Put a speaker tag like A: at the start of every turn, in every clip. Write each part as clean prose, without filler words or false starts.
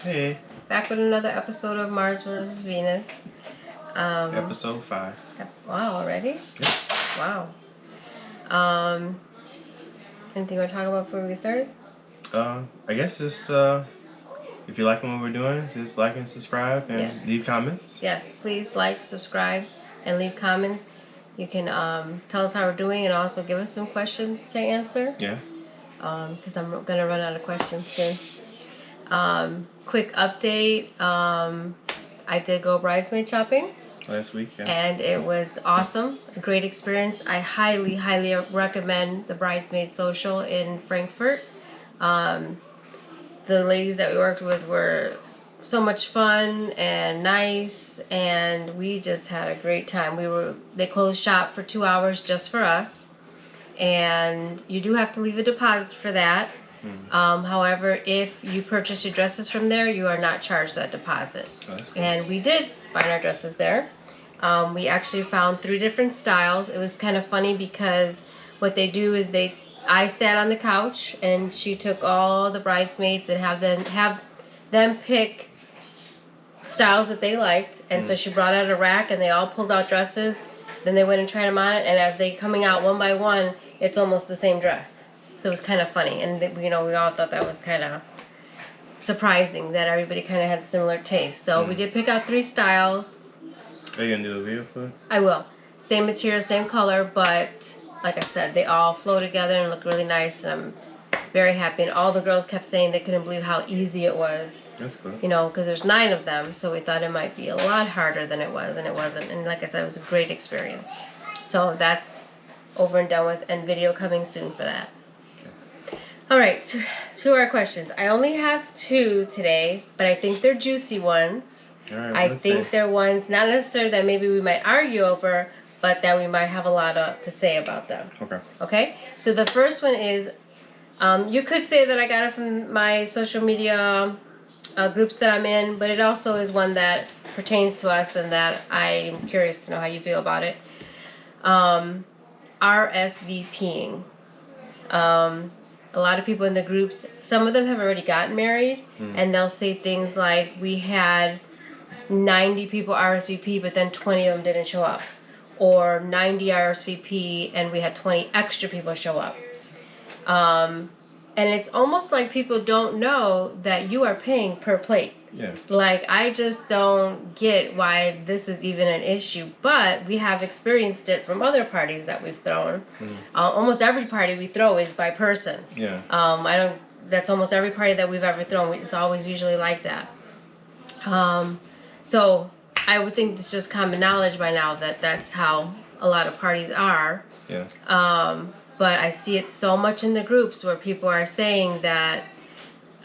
A: Hey.
B: Back with another episode of Mars vs. Venus.
A: Episode 5.
B: Wow, already?
A: Yep.
B: Wow. Anything you want to talk about before we get started?
A: I guess just if you're liking what we're doing, just like and subscribe and leave comments.
B: Yes, please like, subscribe, and leave comments. You can tell us how we're doing and also give us some questions to answer.
A: Yeah.
B: Because I'm going to run out of questions soon. Quick update. I did go bridesmaid shopping.
A: Last week, yeah.
B: And it was awesome. A great experience. I highly, highly recommend the Bridesmaids Social in Frankfurt. The ladies that we worked with were so much fun and nice, and we just had a great time. They closed shop for 2 hours just for us, and you do have to leave a deposit for that. However, if you purchase your dresses from there, you are not charged that deposit.
A: Oh, that's cool.
B: And we did find our dresses there. We actually found 3 different styles. It was kind of funny because what they do is I sat on the couch and she took all the bridesmaids and have them pick styles that they liked. And so she brought out a rack and they all pulled out dresses. Then they went and tried them on it. And as they coming out one by one, it's almost the same dress. So it was kind of funny. And we all thought that was kind of surprising that everybody kind of had similar tastes. So we did pick out 3 styles.
A: Are you going to do a video for it?
B: I will. Same material, same color, but like I said, they all flow together and look really nice, and I'm very happy. And all the girls kept saying they couldn't believe how easy it was.
A: That's cool.
B: Because there's 9 of them, so we thought it might be a lot harder than it was, and it wasn't. And like I said, it was a great experience. So that's over and done with, and video coming soon for that. Okay. All right, to our questions. I only have 2 today, but I think they're juicy ones.
A: All right,
B: I think they're ones, not necessarily that maybe we might argue over, but that we might have a lot to say about them.
A: Okay.
B: Okay? So the first one is, you could say that I got it from my social media groups that I'm in, but it also is one that pertains to us and that I'm curious to know how you feel about it. RSVP'ing. A lot of people in the groups, some of them have already gotten married, and they'll say things like, we had 90 people RSVP, but then 20 of them didn't show up. Or 90 RSVP, and we had 20 extra people show up. And it's almost like people don't know that you are paying per plate.
A: Yeah.
B: Like, I just don't get why this is even an issue. But we have experienced it from other parties that we've thrown. Almost every party we throw is by person.
A: Yeah.
B: That's almost every party that we've ever thrown. It's always usually like that. So I would think it's just common knowledge by now that that's how a lot of parties are.
A: Yeah.
B: But I see it so much in the groups where people are saying that,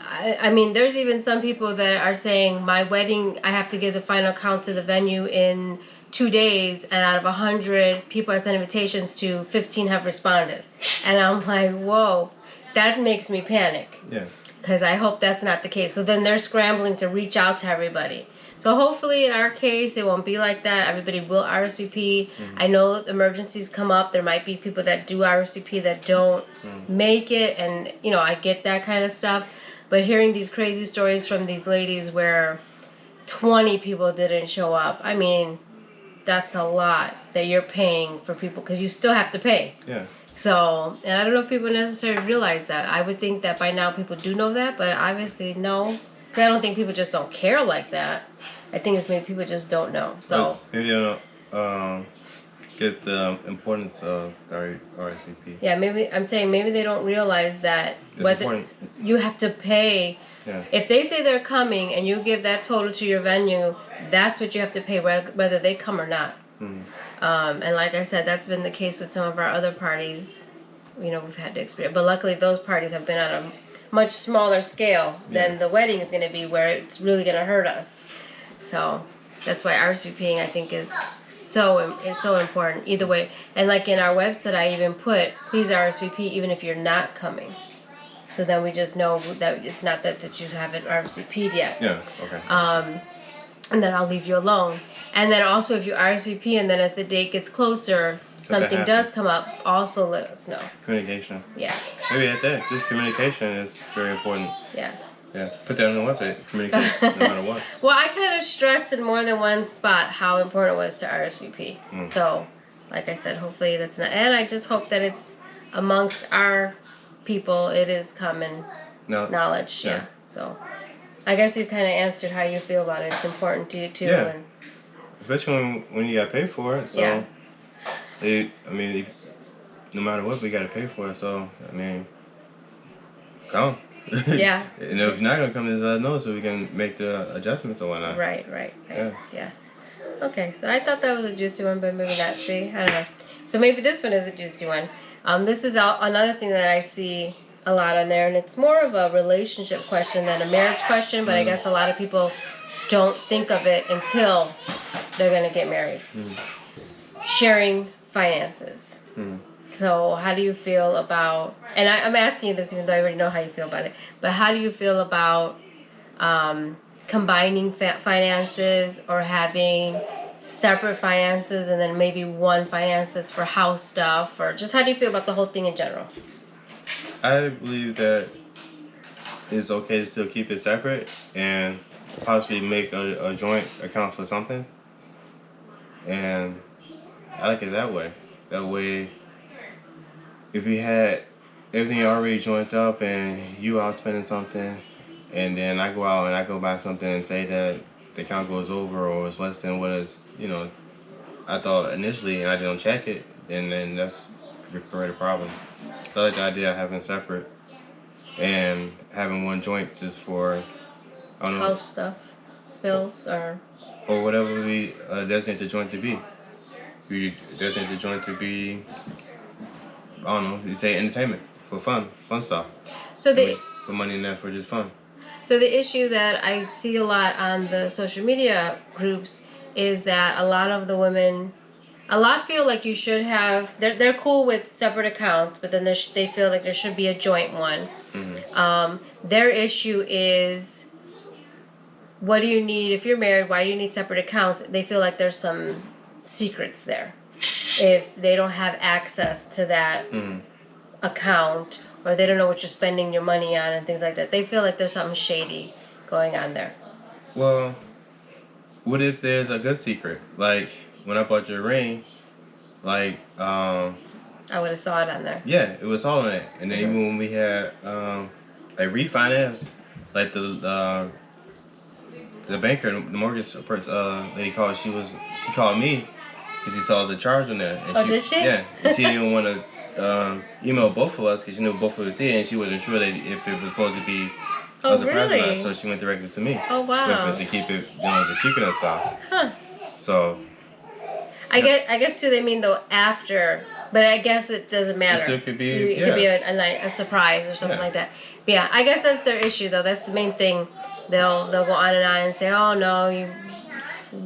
B: I mean, there's even some people that are saying, my wedding, I have to give the final count to the venue in 2 days, and out of 100 people I sent invitations to, 15 have responded. And I'm like, whoa, that makes me panic.
A: Yeah.
B: Because I hope that's not the case. So then they're scrambling to reach out to everybody. So hopefully in our case, it won't be like that. Everybody will RSVP. I know emergencies come up. There might be people that do RSVP that don't make it. And, I get that kind of stuff. But hearing these crazy stories from these ladies where 20 people didn't show up, I mean, that's a lot that you're paying for people because you still have to pay.
A: Yeah.
B: So, and I don't know if people necessarily realize that. I would think that by now people do know that, but obviously no. I don't think people just don't care like that. I think it's maybe people just don't know. So
A: maybe they don't get the importance of RSVP.
B: Yeah, I'm saying maybe they don't realize that whether you have to pay.
A: Yeah.
B: If they say they're coming and you give that total to your venue, that's what you have to pay whether they come or not. And like I said, that's been the case with some of our other parties. We've had to experience. But luckily, those parties have been on a much smaller scale than the wedding is going to be, where it's really going to hurt us. So that's why RSVPing, I think, is so important either way. And like in our website, I even put, please RSVP even if you're not coming. So then we just know that it's not that you haven't RSVP'd yet.
A: Yeah, okay.
B: And then I'll leave you alone. And then also if you RSVP and then as the date gets closer, something does come up, also let us know.
A: Communication.
B: Yeah.
A: Maybe at that, just communication is very important.
B: Yeah.
A: Yeah, put that on the website. Communicate no matter what.
B: Well, I kind of stressed in more than one spot how important it was to RSVP. So, like I said, hopefully that's not. And I just hope that it's amongst our people. It is common knowledge. Yeah. So, I guess you kind of answered how you feel about it. It's important to you too.
A: Yeah. Especially when you got paid for it. So,
B: yeah.
A: No matter what, we got to pay for it. So, come.
B: Yeah.
A: And if you're not gonna come, just let us know so we can make the adjustments or whatnot.
B: Right. Yeah. Okay, so I thought that was a juicy one, but maybe not. See, I don't know. So maybe this one is a juicy one. This is another thing that I see a lot on there, and it's more of a relationship question than a marriage question. But I guess a lot of people don't think of it until they're gonna get married. Sharing finances. So how do you feel about, and I'm asking you this even though I already know how you feel about it, but how do you feel about combining finances or having separate finances and then maybe one finance that's for house stuff, or just how do you feel about the whole thing in general?
A: I believe that it's okay to still keep it separate and possibly make a joint account for something. And I like it that way. That way, if we had everything already joined up and you out spending something, and then I go out and I go buy something and say that the account goes over or it's less than what is, I thought initially, and I don't check it, and then that's could create a problem. So I like the idea of having separate and having one joint just for, I don't know,
B: house stuff, bills, or
A: whatever we designate the joint to be. We designate the joint to be, I don't know, you say entertainment for fun stuff.
B: So
A: put money in there for just fun.
B: So the issue that I see a lot on the social media groups is that a lot of the women, feel like you should have. They're cool with separate accounts, but then they feel like there should be a joint one. Their issue is, what do you need if you're married? Why do you need separate accounts? They feel like there's some secrets there if they don't have access to that account, or they don't know what you're spending your money on and things like that. They feel like there's something shady going on there.
A: Well, what if there's a good secret? Like when I bought your ring, I
B: would have saw it on there.
A: Yeah, it was all on it. And then even when we had refinance, like the banker, the mortgage lady called. She called me because she saw the charge on there. And
B: did she?
A: Yeah, and she didn't want to email both of us because she knew both of us would see it, and she wasn't sure that if it was supposed to be a surprise or not. So she went directly to me.
B: Oh wow!
A: To keep it, the secret and stuff.
B: Huh.
A: So.
B: I guess too. They mean though after, but I guess it doesn't matter.
A: It still could be.
B: It could be a surprise or something like that. But yeah, I guess that's their issue though. That's the main thing. They'll go on and say, oh no, you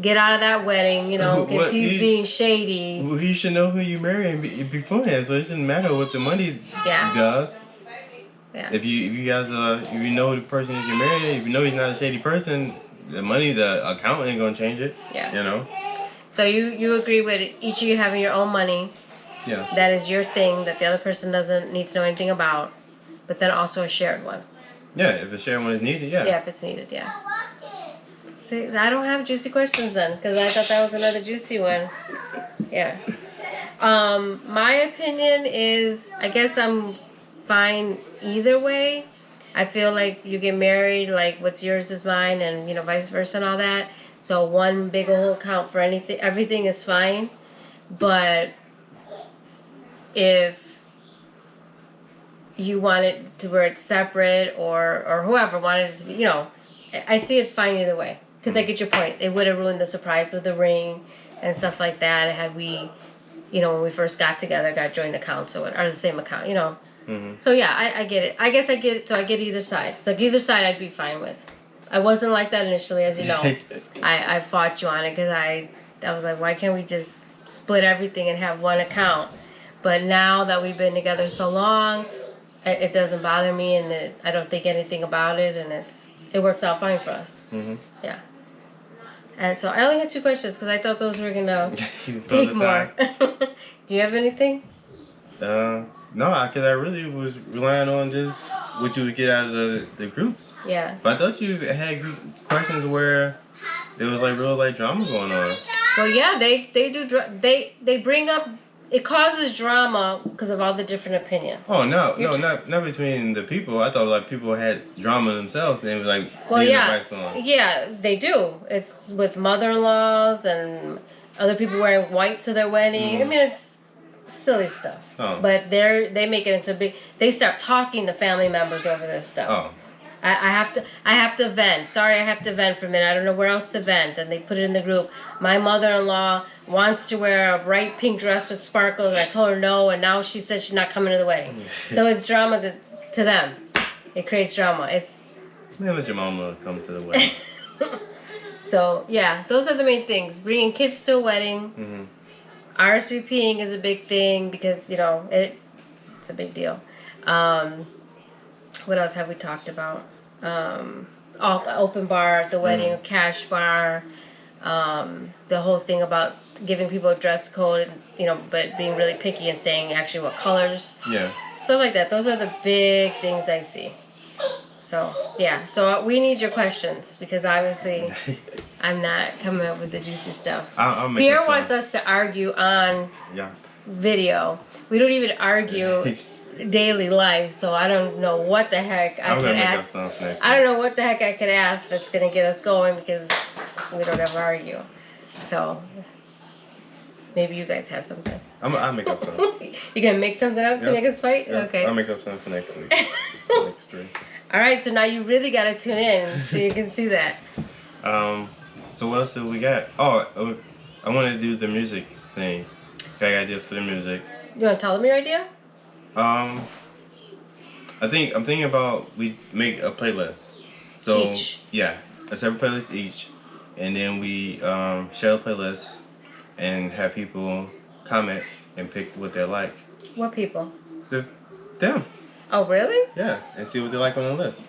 B: get out of that wedding, because he's being shady.
A: Well, he should know who you marry beforehand, so it shouldn't matter what the money does.
B: Yeah.
A: If you guys if you know the person that you're marrying, if you know he's not a shady person, the account ain't gonna change it.
B: Yeah. So you agree with each of you having your own money.
A: Yeah.
B: That is your thing that the other person doesn't need to know anything about, but then also a shared one.
A: Yeah, if a shared one is needed, yeah.
B: Yeah, if it's needed, yeah. See, I don't have juicy questions then, because I thought that was another juicy one. Yeah. My opinion is, I guess I'm fine either way. I feel like you get married, like what's yours is mine, and vice versa and all that. So one big old account for everything is fine. But if you want it to where it's separate, or whoever wanted it to be, I see it fine either way. Because I get your point. It would have ruined the surprise with the ring and stuff like that had we, when we first got together, got joint accounts or the same account, So yeah, I get it. I guess I get it. So I get either side. So either side I'd be fine with. I wasn't like that initially, as you know. I fought you on it because I was like, why can't we just split everything and have one account? But now that we've been together so long, it doesn't bother me, and I don't think anything about it, and it works out fine for us. Yeah. And so I only had 2 questions because I thought those were gonna take more. Do you have anything?
A: No, because I really was relying on just what you would get out of the groups.
B: Yeah.
A: But I thought you had group questions where there was like real like drama going on.
B: Well, yeah, they do. They bring up. It causes drama because of all the different opinions.
A: Oh no, not between the people. I thought like people had drama themselves and they was like
B: Well, yeah,
A: advice on.
B: yeah, they do. It's with mother-in-laws and other people wearing white to their wedding. I mean, it's silly stuff.
A: Oh.
B: But they make it into big. They start talking to family members over this stuff.
A: Oh.
B: I have to vent. Sorry, I have to vent for a minute. I don't know where else to vent. And they put it in the group. My mother-in-law wants to wear a bright pink dress with sparkles, and I told her no, and now she said she's not coming to the wedding. So it's drama to them. It creates drama. It's.
A: Man, let your mama come to the wedding.
B: So yeah, those are the main things. Bringing kids to a wedding.
A: Mm-hmm.
B: RSVP'ing is a big thing because it's a big deal. What else have we talked about? Open bar at the wedding, cash bar, the whole thing about giving people a dress code, but being really picky and saying actually what colors.
A: Yeah.
B: Stuff like that. Those are the big things I see. So, yeah. So we need your questions because obviously I'm not coming up with the juicy stuff.
A: I'll make
B: Pierre wants us to argue on video. We don't even argue daily life, so I don't know what the heck I could ask. I don't know what the heck I could ask that's going to get us going because we don't ever argue. So maybe you guys have something.
A: I'll make up something.
B: You're going to make something up to make us fight?
A: Yeah.
B: Okay.
A: I'll make up something for next week. Next 3.
B: All right, so now you really got to tune in so you can see that.
A: So what else do we got? Oh, I want to do the music thing. Got an idea for the music.
B: You want to tell them your idea?
A: I'm thinking about we make a playlist. So
B: Each.
A: Yeah, a separate playlist each, and then we share a playlist and have people comment and pick what they like.
B: What people?
A: Them.
B: Oh, really?
A: Yeah, and see what they like on the list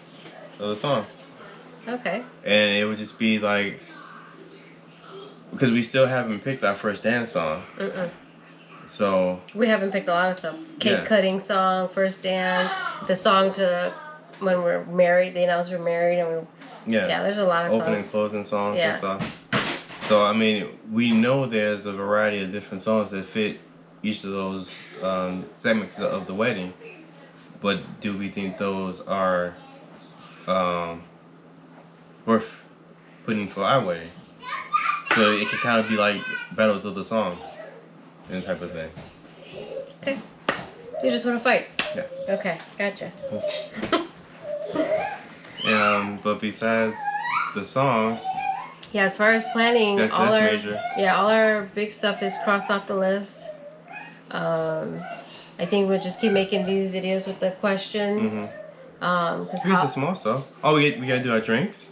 A: of the songs.
B: Okay.
A: And it would just be like, because we still haven't picked our first dance song. So
B: we haven't picked a lot of stuff. Cake cutting song, first dance, the song to when we're married. They announced we're married, and there's a lot of
A: opening,
B: songs.
A: closing songs and stuff. So I mean, we know there's a variety of different songs that fit each of those segments of the wedding. But do we think those are worth putting for our wedding? So it can kind of be like battles of the songs and type of thing.
B: Okay. You just want to fight?
A: Yes.
B: Okay, gotcha.
A: But besides the songs.
B: Yeah, as far as planning,
A: that's major.
B: Yeah, all our big stuff is crossed off the list. I think we'll just keep making these videos with the questions.
A: Here's the small stuff. Oh, we gotta do our drinks.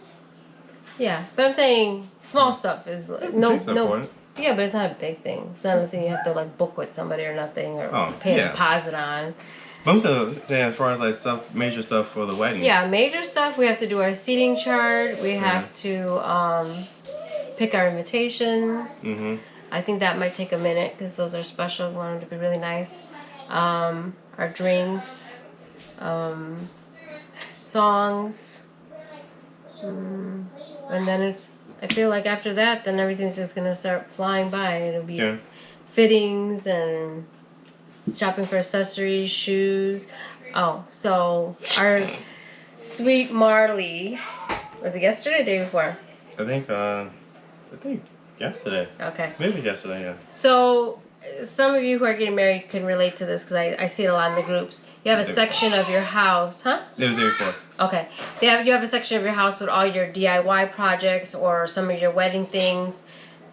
B: Yeah, but I'm saying small stuff is no. Yeah, but it's not a big thing. It's not anything you have to like book with somebody or nothing or pay a deposit on.
A: But I'm still saying as far as like stuff, major stuff for the wedding.
B: Yeah, major stuff. We have to do our seating chart. We have to pick our invitations. I think that might take a minute because those are special. We want them to be really nice. Our drinks, songs, and then I feel like after that, then everything's just gonna start flying by. It'll be fittings and shopping for accessories, shoes. Oh, so our sweet Marley, was it yesterday or the day before?
A: I think yesterday.
B: Okay.
A: Maybe yesterday, yeah.
B: So some of you who are getting married can relate to this because I see it a lot in the groups. You have a section of your house, huh?
A: It was the day before.
B: Okay. You have a section of your house with all your DIY projects or some of your wedding things.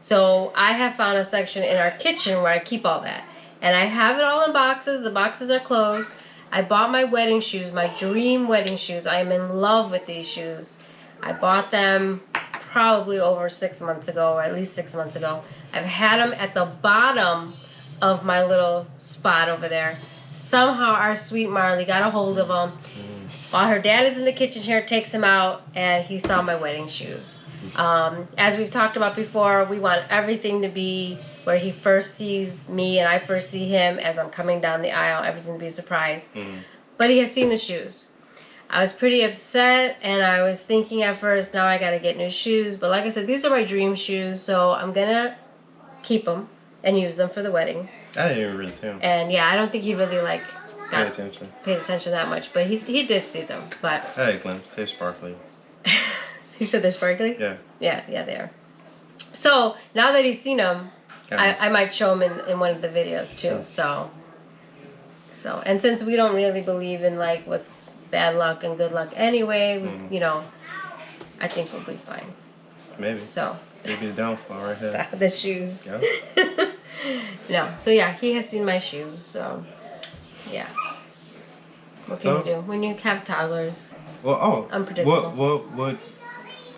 B: So I have found a section in our kitchen where I keep all that. And I have it all in boxes. The boxes are closed. I bought my wedding shoes, my dream wedding shoes. I am in love with these shoes. I bought them probably over 6 months ago, or at least 6 months ago. I've had them at the bottom of my little spot over there. Somehow our sweet Marley got a hold of them. While her dad is in the kitchen here, takes them out, and he saw my wedding shoes. As we've talked about before, we want everything to be where he first sees me and I first see him as I'm coming down the aisle, everything to be a surprise. But he has seen the shoes. I was pretty upset, and I was thinking at first, now I gotta get new shoes. But like I said, these are my dream shoes, so I'm gonna keep them and use them for the wedding.
A: I didn't even really see him.
B: And yeah, I don't think he really
A: Paid attention
B: that much, but he did see them. But
A: I had a glimpse. They're sparkly.
B: you said they're sparkly?
A: Yeah.
B: Yeah, they are. So now that he's seen them, I might show him in one of the videos too. So and since we don't really believe in like what's bad luck and good luck anyway, you know, I think we'll be fine.
A: Maybe.
B: So
A: maybe the downfall right here.
B: The shoes.
A: Yeah.
B: No. So yeah, he has seen my shoes. So yeah. What can you do when you have toddlers?
A: Well,
B: Unpredictable.
A: What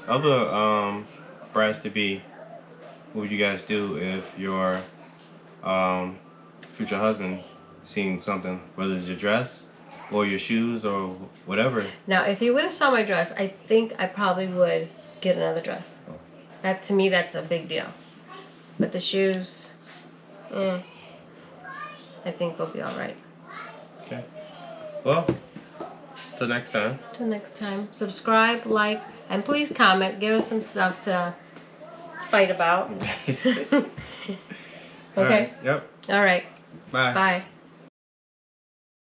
A: other brides to be? What would you guys do if your future husband seen something, whether it's your dress or your shoes or whatever?
B: Now, if he would have saw my dress, I think I probably would get another dress. That to me, that's a big deal. But the shoes, I think we'll be all right.
A: Okay. Well, till next time.
B: Till next time, subscribe, like, and please comment. Give us some stuff to fight about. Okay.
A: All right. Yep.
B: All right.
A: Bye.
B: Bye.